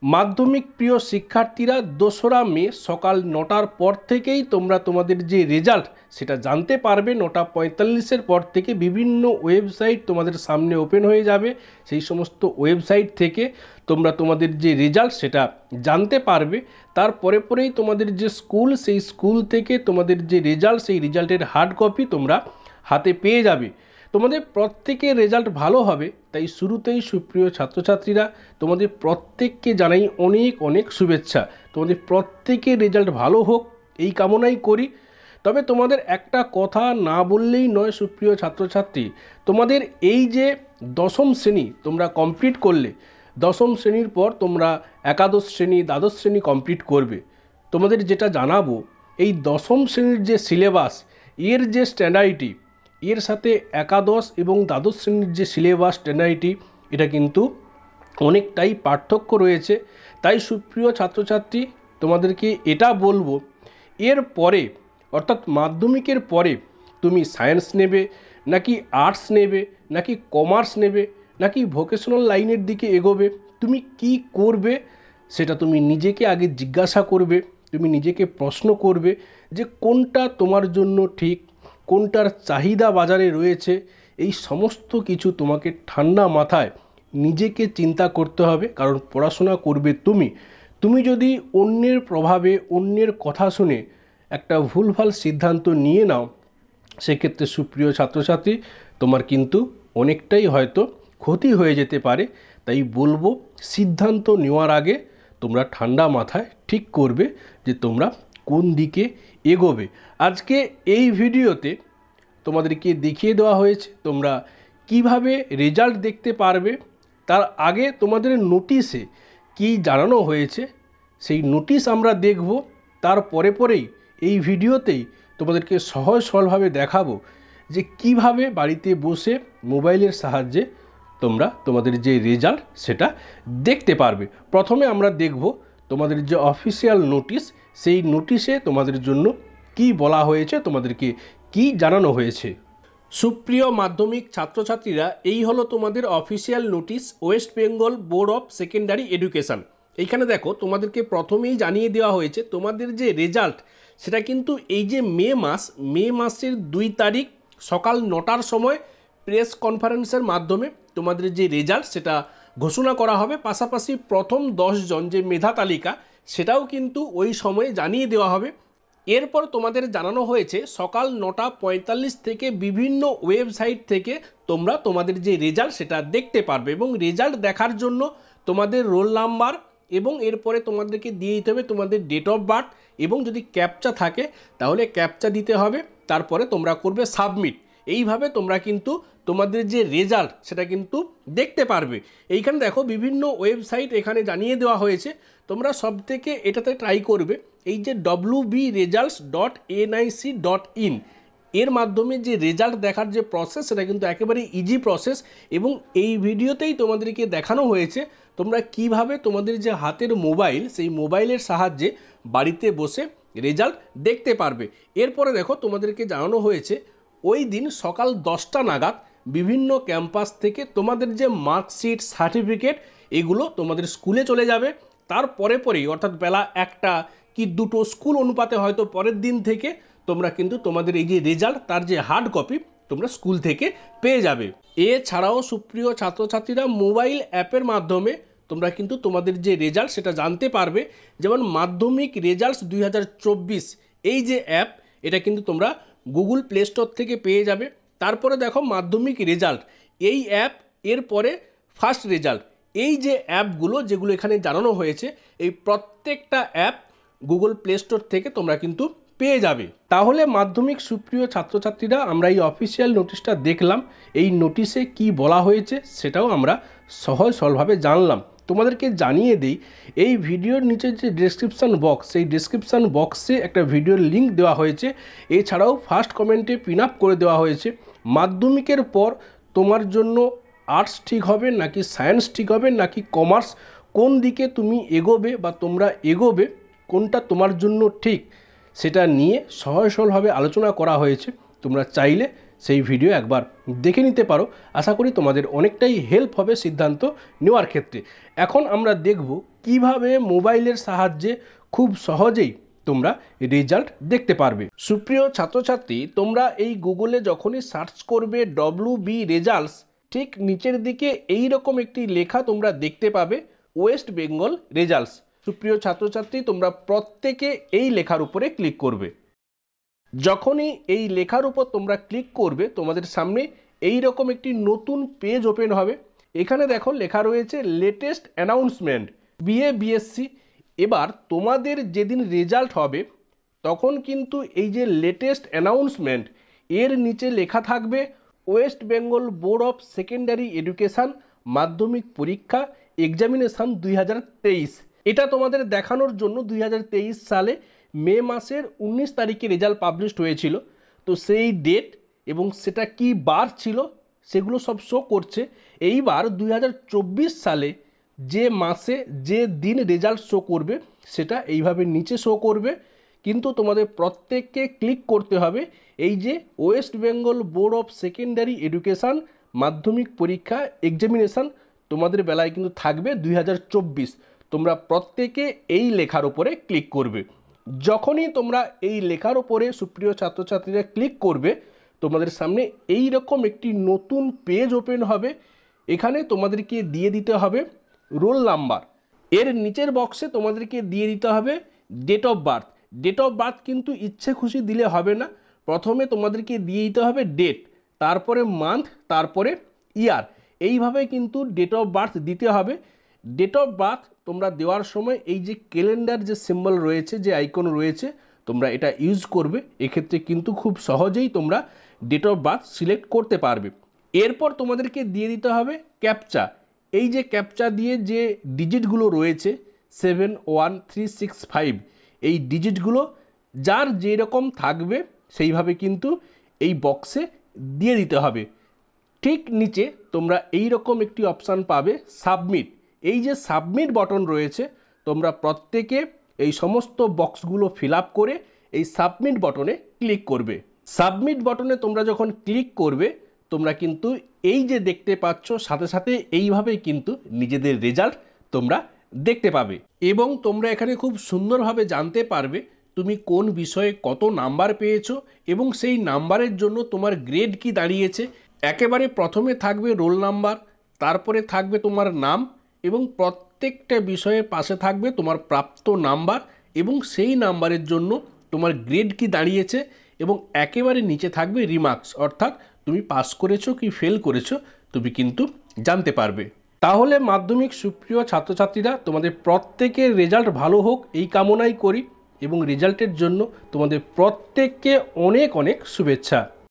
মাধ্যমিক প্রিয় শিক্ষার্থীরা 2রা মে সকাল 9টার পর থেকেই তোমরা তোমাদের যে রেজাল্ট সেটা জানতে পারবে। 9:45-এর পর থেকে বিভিন্ন ওয়েবসাইট তোমাদের সামনে ওপেন হয়ে যাবে। সেই সমস্ত ওয়েবসাইট থেকে তোমরা তোমাদের যে রেজাল্ট সেটা জানতে পারবে। তারপরে পরেই তোমাদের যে স্কুল, সেই স্কুল থেকে তোমাদের যে রেজাল্ট, সেই রেজাল্টের হার্ড কপি তোমরা হাতে পেয়ে যাবে। তোমাদের প্রত্যেকের রেজাল্ট ভালো হবে, তাই শুরুতেই সুপ্রিয় ছাত্রছাত্রীরা তোমাদের প্রত্যেককে জানাই অনেক অনেক শুভেচ্ছা। তোমাদের প্রত্যেকের রেজাল্ট ভালো হোক এই কামনাই করি। তবে তোমাদের একটা কথা না বললেই নয় সুপ্রিয় ছাত্রছাত্রী, তোমাদের এই যে দশম শ্রেণী তোমরা কমপ্লিট করলে, দশম শ্রেণীর পর তোমরা একাদশ শ্রেণী, দ্বাদশ শ্রেণী কমপ্লিট করবে। তোমাদের যেটা জানাবো, এই দশম শ্রেণীর যে সিলেবাস, এর যে স্ট্যান্ডার্ডটি, এর সাথে একাদশ এবং দ্বাদশ শ্রেণীর যে সিলেবাস স্ট্যান্ডার্ডটি, এটা কিন্তু অনেকটাই পার্থক্য রয়েছে। তাই সুপ্রিয় ছাত্রছাত্রী তোমাদেরকে এটা বলবো, এর পরে অর্থাৎ মাধ্যমিকের পরে তুমি সায়েন্স নেবে নাকি আর্টস নেবে নাকি কমার্স নেবে নাকি ভোকেশনাল লাইনের দিকে এগোবে, তুমি কি করবে সেটা তুমি নিজেকে আগে জিজ্ঞাসা করবে। তুমি নিজেকে প্রশ্ন করবে যে কোনটা তোমার জন্য ঠিক, কোনটার চাহিদা বাজারে রয়েছে। এই সমস্ত কিছু তোমাকে ঠান্ডা মাথায় নিজেকে চিন্তা করতে হবে, কারণ পড়াশোনা করবে তুমি। তুমি যদি অন্যের প্রভাবে, অন্যের কথা শুনে একটা ভুলভাল সিদ্ধান্ত নিয়ে নাও, সেক্ষেত্রে সুপ্রিয় ছাত্রছাত্রী তোমার কিন্তু অনেকটাই হয়তো ক্ষতি হয়ে যেতে পারে। তাই বলবো, সিদ্ধান্ত নেওয়ার আগে তোমরা ঠান্ডা মাথায় ঠিক করবে যে তোমরা কোন দিকে এগোবে। আজকে এই ভিডিওতে তোমাদেরকে দেখিয়ে দেওয়া হয়েছে তোমরা কিভাবে রেজাল্ট দেখতে পারবে। তার আগে তোমাদের নোটিশে কি জানানো হয়েছে সেই নোটিশ আমরা দেখব। তারপরে পরেই এই ভিডিওতেই তোমাদেরকে সহজ সরলভাবে দেখাবো যে কিভাবে বাড়িতে বসে মোবাইলের সাহায্যে তোমরা তোমাদের যে রেজাল্ট সেটা দেখতে পারবে। প্রথমে আমরা দেখব তোমাদের যে অফিসিয়াল নোটিশ, সেই নোটিশে তোমাদের জন্য কি বলা হয়েছে, তোমাদেরকে কি জানানো হয়েছে। সুপ্রিয় মাধ্যমিক ছাত্রছাত্রীরা, এই হলো তোমাদের official notice, West Bengal board of secondary education. এইখানে দেখো তোমাদেরকে প্রথমেই জানিয়ে দেওয়া হয়েছে তোমাদের যে রেজাল্ট সেটা কিন্তু এই যে মে মাসের 2 তারিখ সকাল 9টার সময় প্রেস কনফারেন্সের মাধ্যমে তোমাদের যে রেজাল্ট সেটা ঘোষণা করা হবে। পাশাপাশি প্রথম 10 জন যে মেধা তালিকা সেটাও কিন্তু ওই সময়ে জানিয়ে দেওয়া হবে। এরপর তোমাদের জানানো হয়েছে সকাল 9:45 থেকে বিভিন্ন ওয়েবসাইট থেকে তোমরা তোমাদের যে রেজাল্ট সেটা দেখতে পারবে, এবং রেজাল্ট দেখার জন্য তোমাদের রোল নাম্বার এবং এরপরে তোমাদেরকে দিয়ে দিতে হবে তোমাদের ডেট অফ বার্থ, এবং যদি ক্যাপচা থাকে তাহলে ক্যাপচা দিতে হবে। তারপরে তোমরা করবে সাবমিট। এইভাবে তোমরা কিন্তু তোমাদের যে রেজাল্ট সেটা কিন্তু দেখতে পারবে। এইখানে দেখো বিভিন্ন ওয়েবসাইট এখানে জানিয়ে দেওয়া হয়েছে, তোমরা সবথেকে এটাতে ট্রাই করবে এই যে wbresults.nic.in, এর মাধ্যমে যে রেজাল্ট দেখার যে প্রসেস সেটা কিন্তু একেবারে ইজি প্রসেস, এবং এই ভিডিওতেই তোমাদেরকে দেখানো হয়েছে তোমরা কিভাবে তোমাদের যে হাতের মোবাইল, সেই মোবাইলের সাহায্যে বাড়িতে বসে রেজাল্ট দেখতে পারবে। এরপরে দেখো তোমাদেরকে জানানো হয়েছে ওই দিন সকাল 10টা নাগাদ বিভিন্ন ক্যাম্পাস থেকে তোমাদের যে মার্কশিট, সার্টিফিকেট, এগুলো তোমাদের স্কুলে চলে যাবে। তারপরে পরেই অর্থাৎ বেলা 1টা কি 2টো স্কুল অনুপাতে হয়তো পরের দিন থেকে তোমরা কিন্তু তোমাদের এই যে রেজাল্ট তার যে হার্ড কপি তোমরা স্কুল থেকে পেয়ে যাবে। এছাড়াও সুপ্রিয় ছাত্রছাত্রীরা মোবাইল অ্যাপের মাধ্যমে তোমরা কিন্তু তোমাদের যে রেজাল্ট সেটা জানতে পারবে। যেমন মাধ্যমিক রেজাল্টস 2024 এই যে অ্যাপ, এটা কিন্তু তোমরা গুগল প্লে স্টোর থেকে পেয়ে যাবে। তারপরে দেখো মাধ্যমিক রেজাল্ট এই অ্যাপ, এরপরে ফার্স্ট রেজাল্ট, এই যে অ্যাপগুলো যেগুলো এখানে জানানো হয়েছে, এই প্রত্যেকটা অ্যাপ গুগল প্লে স্টোর থেকে তোমরা কিন্তু পেয়ে যাবে। তাহলে মাধ্যমিক সুপ্রিয় ছাত্রছাত্রীরা, আমরা এই অফিসিয়াল নোটিশটা দেখলাম, এই নোটিশে কি বলা হয়েছে সেটাও আমরা সহজ সরলভাবে জানলাম। তোমাদেরকে জানিয়ে দিই, এই ভিডিওর নিচে যে ডেসক্রিপশান বক্স, সেই ডেসক্রিপশান বক্সে একটা ভিডিওর লিঙ্ক দেওয়া হয়েছে। এছাড়াও ফার্স্ট কমেন্টে পিন আপ করে দেওয়া হয়েছে মাধ্যমিকের পর তোমার জন্য আর্টস ঠিক হবে নাকি সায়েন্স ঠিক হবে নাকি কমার্স, কোন দিকে তুমি এগোবে বা তোমরা এগোবে, কোনটা তোমার জন্য ঠিক, সেটা নিয়ে সহজ সরলভাবে আলোচনা করা হয়েছে। তোমরা চাইলে সেই ভিডিও একবার দেখে নিতে পারো। আশা করি তোমাদের অনেকটাই হেল্প হবে সিদ্ধান্ত নেওয়ার ক্ষেত্রে। এখন আমরা দেখব কিভাবে মোবাইলের সাহায্যে খুব সহজেই তোমরা রেজাল্ট দেখতে পারবে। সুপ্রিয় ছাত্রছাত্রী, তোমরা এই গুগলে যখনই সার্চ করবে WB রেজাল্টস, ঠিক নিচের দিকে এই রকম একটি লেখা তোমরা দেখতে পাবে, ওয়েস্ট বেঙ্গল রেজাল্টস। সুপ্রিয় ছাত্রছাত্রী, তোমরা প্রত্যেকে এই লেখার উপরে ক্লিক করবে। যখনই এই লেখার উপর তোমরা ক্লিক করবে, তোমাদের সামনে এই রকম একটি নতুন পেজ ওপেন হবে। এখানে দেখো লেখা রয়েছে লেটেস্ট অ্যানাউন্সমেন্ট BA BSc। এবার তোমাদের যেদিন রেজাল্ট হবে তখন কিন্তু এই যে লেটেস্ট অ্যানাউন্সমেন্ট, এর নিচে লেখা থাকবে West Bengal board of secondary education মাধ্যমিক পরীক্ষা এক্সামিনেশান 2023। এটা তোমাদের দেখানোর জন্য 2023 সালে মে মাসের 19 তারিখে রেজাল্ট পাবলিশড হয়েছিল। তো সেই ডেট এবং সেটা কি বার ছিল সেগুলো সব শো করছে। এইবার 2024 সালে যে মাসে যে দিন রেজাল্ট শো করবে সেটা এইভাবে নিচে শো করবে। কিন্তু তোমাদের প্রত্যেককে ক্লিক করতে হবে এই যে West Bengal board of secondary education মাধ্যমিক পরীক্ষা এক্সামিনেশান তোমাদের বেলায় কিন্তু থাকবে 2024। তোমরা প্রত্যেকে এই লেখার উপরে ক্লিক করবে। যখনই তোমরা এই লেখার উপরে সুপ্রিয় ছাত্রছাত্রীরা ক্লিক করবে, তোমাদের সামনে এই রকম একটি নতুন পেজ ওপেন হবে। এখানে তোমাদেরকে দিয়ে দিতে হবে রোল নাম্বার, এর নিচের বক্সে তোমাদেরকে দিয়ে দিতে হবে date of birth. Date of birth কিন্তু ইচ্ছে খুশি দিলে হবে না, প্রথমে তোমাদেরকে দিয়ে দিতে হবে ডেট, তারপরে মান্থ, তারপরে ইয়ার, এইভাবে কিন্তু ডেট অফ বার্থ দিতে হবে। ডেট অফ বার্থ তোমরা দেওয়ার সময় এই যে ক্যালেন্ডার যে সিম্বল রয়েছে, যে আইকন রয়েছে, তোমরা এটা ইউজ করবে। এক্ষেত্রে কিন্তু খুব সহজেই তোমরা ডেট অফ বার্থ সিলেক্ট করতে পারবে। এরপর তোমাদেরকে দিয়ে দিতে হবে ক্যাপচা। এই যে ক্যাপচা দিয়ে যে ডিজিটগুলো রয়েছে 71365, এই ডিজিটগুলো যার যেরকম থাকবে সেইভাবে কিন্তু এই বক্সে দিয়ে দিতে হবে। ঠিক নিচে তোমরা এই রকম একটি অপশান পাবে সাবমিট। এই যে সাবমিট বটন রয়েছে, তোমরা প্রত্যেকে এই সমস্ত বক্সগুলো ফিল আপ করে এই সাবমিট বটনে ক্লিক করবে। সাবমিট বটনে তোমরা যখন ক্লিক করবে, তোমরা কিন্তু এই যে দেখতে পাচ্ছ সাথে সাথে এইভাবেই কিন্তু নিজেদের রেজাল্ট তোমরা দেখতে পাবে। এবং তোমরা এখানে খুব সুন্দরভাবে জানতে পারবে তুমি কোন বিষয়ে কত নাম্বার পেয়েছো এবং সেই নাম্বারের জন্য তোমার গ্রেড কি দাঁড়িয়েছে। একেবারে প্রথমে থাকবে রোল নাম্বার, তারপরে থাকবে তোমার নাম এবং প্রত্যেকটা বিষয়ের পাশে থাকবে তোমার প্রাপ্ত নাম্বার এবং সেই নাম্বারের জন্য তোমার গ্রেড কি দাঁড়িয়েছে এবং একেবারে নিচে থাকবে রিমার্কস, অর্থাৎ তুমি পাস করেছো কি ফেল করেছো তুমি কিন্তু জানতে পারবে। তাহলে মাধ্যমিক সুপ্রিয় ছাত্রছাত্রীরা, তোমাদের প্রত্যেকের রেজাল্ট ভালো হোক এই কামনাই করি এবং রেজাল্টের জন্য তোমাদের প্রত্যেককে অনেক অনেক শুভেচ্ছা।